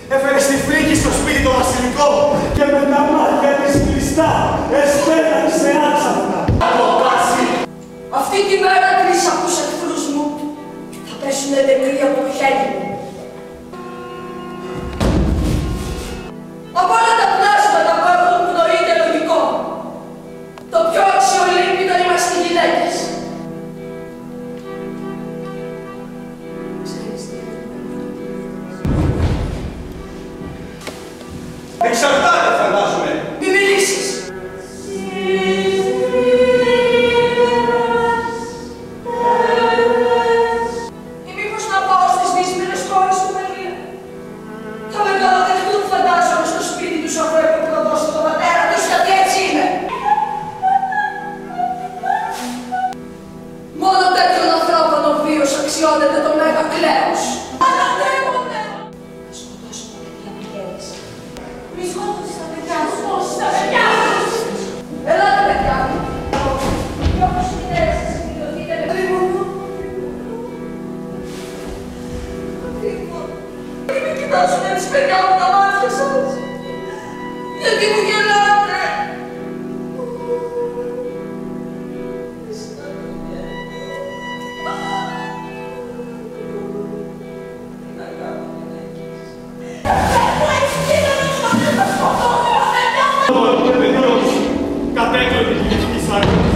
Έφερε στη φρίκη στο σπίτι το βασιλικό και με τα μάτια της κλειστά εσπέταξε άξαφνα. Αυτή τη μέρα 3 από τους εχθρούς μου θα πέσουνε νεκροί από το χέρι μου. Από όλα τα πλάσματα που έχουν πνοείται λογικό, το πιο αξιολύπητο είμαστε οι γυναίκες. Εξαρτάται, φαντάζομαι. Μη μιλήσεις. Ή μήπως να πάω στις δύσμενες χώρες του Μελία. Θα με καλοδεχτούν, φαντάζομαι, στο σπίτι τους αφού έχω προδώσει τον πατέρα τους, γιατί έτσι είναι. Μόνο τέτοιον ανθρώπων ο βίος αξιώνεται το μέγα κλαίος. Ανατρέπονται! Θα σκοτώσω τα παιδιά που γέννησα. Μη σκότωσες τα παιδιά σου. Σκότωσες τα παιδιά σου. Ελάτε, παιδιά μου. Και όπως οι μητέρες σας εκδηλωθείτε με τρίμονο. Μην με κοιτάσουνε τις παιδιά μου τα μάτια σας. Γιατί μου γελάτε. Κατέκλωτε, κύριε Κισάκη.